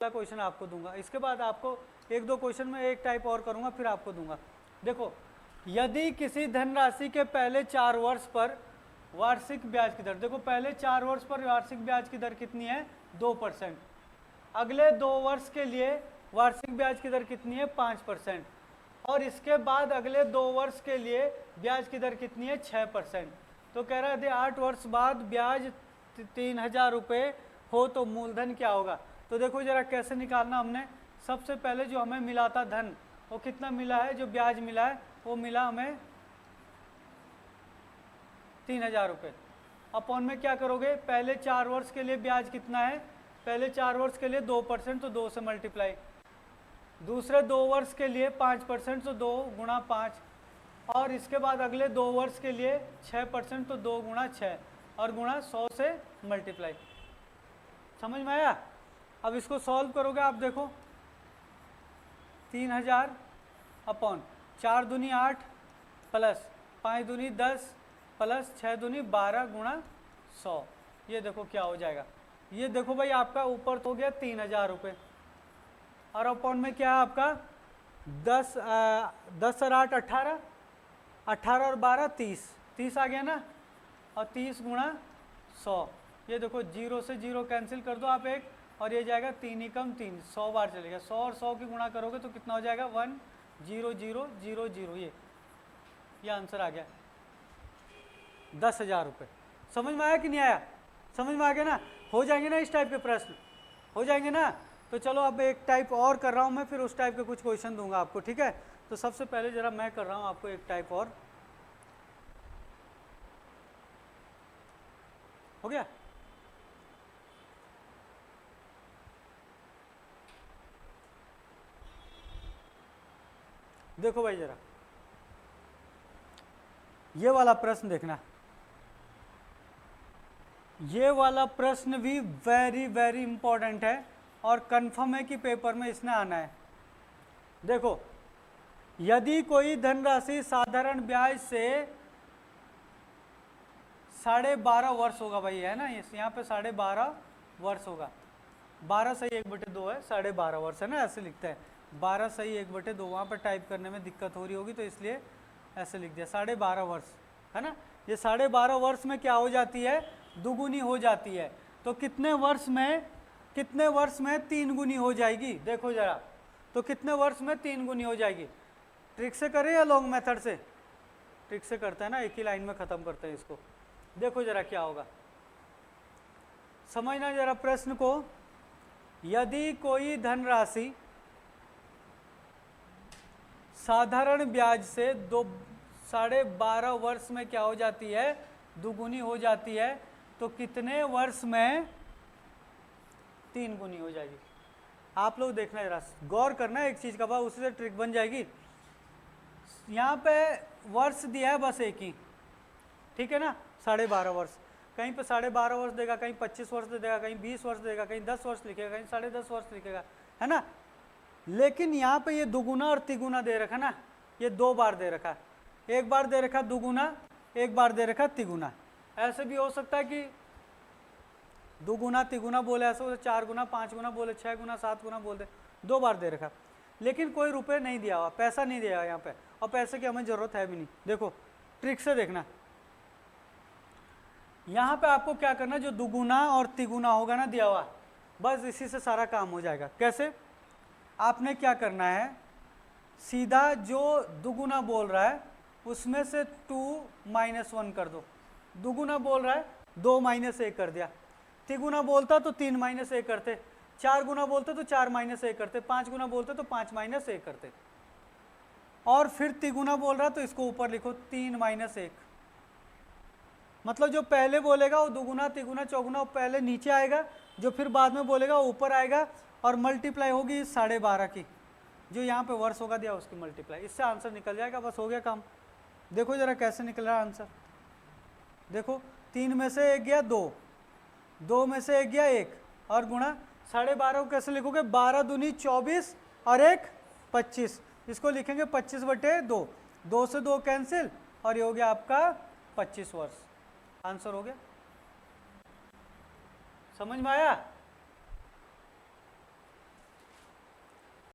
Question आपको दूंगा, इसके बाद आपको एक दो क्वेश्चन में एक टाइप और करूंगा फिर आपको दूंगा। देखो, यदि किसी धनराशि के पहले 4 वर्ष पर वार्षिक ब्याज की दर, देखो पहले 4 वर्ष पर वार्षिक ब्याज की दर कितनी है 2%, अगले 2 वर्ष के लिए वार्षिक ब्याज की दर कितनी है 5%, और इसके बाद अगले 2 वर्ष के लिए ब्याज की दर कितनी है 6%। तो कह रहा है यदि 8 वर्ष बाद ब्याज 3000 रुपये हो तो मूलधन क्या होगा। तो देखो जरा कैसे निकालना, हमने सबसे पहले जो हमें मिला था धन वो कितना मिला है, जो ब्याज मिला है वो मिला हमें 3000 रुपये। अपॉन में क्या करोगे, पहले 4 वर्ष के लिए ब्याज कितना है, पहले 4 वर्ष के लिए 2% तो 2 से मल्टीप्लाई, दूसरे 2 वर्ष के लिए 5% तो 2 गुणा 5, और इसके बाद अगले 2 वर्ष के लिए 6% तो 2 गुणा 6 और गुणा 100 से मल्टीप्लाई। समझ में आया। अब इसको सॉल्व करोगे आप, देखो 3000 अपॉन 4 दूनी 8 प्लस 5 दूनी 10 प्लस 6 दूनी 12 गुणा 100, ये देखो क्या हो जाएगा। ये देखो भाई आपका ऊपर तो हो गया 3000 रुपये, और अपॉन में क्या है आपका 10 और 8 18, 18 और 12 30 आ गया ना, और 30 गुणा 100, ये देखो 0 से 0 कैंसिल कर दो आप एक, और ये जाएगा 3 ही कम 3, 100 बार चलेगा, 100 और 100 की गुणा करोगे तो कितना हो जाएगा 10000, ये आंसर आ गया 10,000 रुपये। समझ में आया कि नहीं आया, समझ में आ गया ना। हो जाएंगे ना इस टाइप के प्रश्न, हो जाएंगे ना। तो चलो अब एक टाइप और कर रहा हूँ मैं, फिर उस टाइप के कुछ क्वेश्चन दूंगा आपको, ठीक है। तो सबसे पहले जरा मैं कर रहा हूँ आपको एक टाइप और, हो गया। देखो भाई जरा ये वाला प्रश्न देखना, ये वाला प्रश्न भी वेरी वेरी इंपॉर्टेंट है और कंफर्म है कि पेपर में इसने आना है। देखो, यदि कोई धनराशि साधारण ब्याज से 12.5 वर्ष होगा, भाई है ना, यहाँ पे 12.5 वर्ष होगा, 12 सही 1/2 है, 12.5 वर्ष है ना, ऐसे लिखते हैं 12 सही 1/2, वहाँ पर टाइप करने में दिक्कत हो रही होगी तो इसलिए ऐसे लिख दिया 12.5 वर्ष, है ना। ये 12.5 वर्ष में क्या हो जाती है, दुगुनी हो जाती है। तो कितने वर्ष में 3 गुनी हो जाएगी, देखो जरा, तो कितने वर्ष में 3 गुनी हो जाएगी। ट्रिक से करें या लॉन्ग मेथड से, ट्रिक से करते हैं ना, एक ही लाइन में ख़त्म करते हैं इसको। देखो जरा क्या होगा, समझना जरा प्रश्न को। यदि कोई धनराशि साधारण ब्याज से 12.5 वर्ष में क्या हो जाती है, दुगुनी हो जाती है, तो कितने वर्ष में 3 गुनी हो जाएगी। आप लोग देखना जरा, गौर करना एक चीज़ का, बात उसी से ट्रिक बन जाएगी। यहाँ पे वर्ष दिया है बस एक ही, ठीक है ना, 12.5 वर्ष, कहीं पे 12.5 वर्ष देगा, कहीं 25 वर्ष देगा, कहीं 20 वर्ष देगा, कहीं 10 वर्ष लिखेगा, कहीं 10.5 वर्ष लिखेगा, है ना। लेकिन यहाँ पे ये दुगुना और तिगुना दे रखा ना, ये 2 बार दे रखा, एक बार दे रखा दुगुना, एक बार दे रखा तिगुना। ऐसे भी हो सकता है कि दुगुना तिगुना बोले, ऐसे हो 4 गुना 5 गुना बोले, 6 गुना 7 गुना बोल दे, 2 बार दे रखा, लेकिन कोई रुपए नहीं दिया हुआ, पैसा नहीं दिया हुआ यहाँ पे, और पैसे की हमें ज़रूरत है भी नहीं। देखो ट्रिक से देखना, यहाँ पे आपको क्या करना, जो दुगुना और तिगुना होगा ना दिया हुआ, बस इसी से सारा काम हो जाएगा। कैसे, आपने क्या करना है, सीधा जो दुगुना बोल रहा है उसमें से 2 - 1 कर दो। दुगुना बोल रहा है 2 - 1 कर दिया, तिगुना बोलता तो 3 - 1 करते, 4 गुना बोलते तो 4 - 1 करते, 5 गुना बोलते तो 5 - 1 करते, और फिर तिगुना बोल रहा तो इसको ऊपर लिखो 3 - 1। मतलब जो पहले बोलेगा वो दुगुना तिगुना चौगुना वो पहले नीचे आएगा, जो फिर बाद में बोलेगा वो ऊपर आएगा, और मल्टीप्लाई होगी 12.5 की, जो यहाँ पे वर्ष होगा दिया उसकी मल्टीप्लाई, इससे आंसर निकल जाएगा, बस हो गया काम। देखो जरा कैसे निकल रहा है आंसर, देखो 3 में से 1 गया 2, 2 में से 1 गया 1, और गुणा 12.5 को कैसे लिखोगे, 12 दूनी 24 और 1 25, इसको लिखेंगे 25/2, 2 से 2 कैंसिल, और ये हो गया आपका 25 वर्ष, आंसर हो गया। समझ में आया।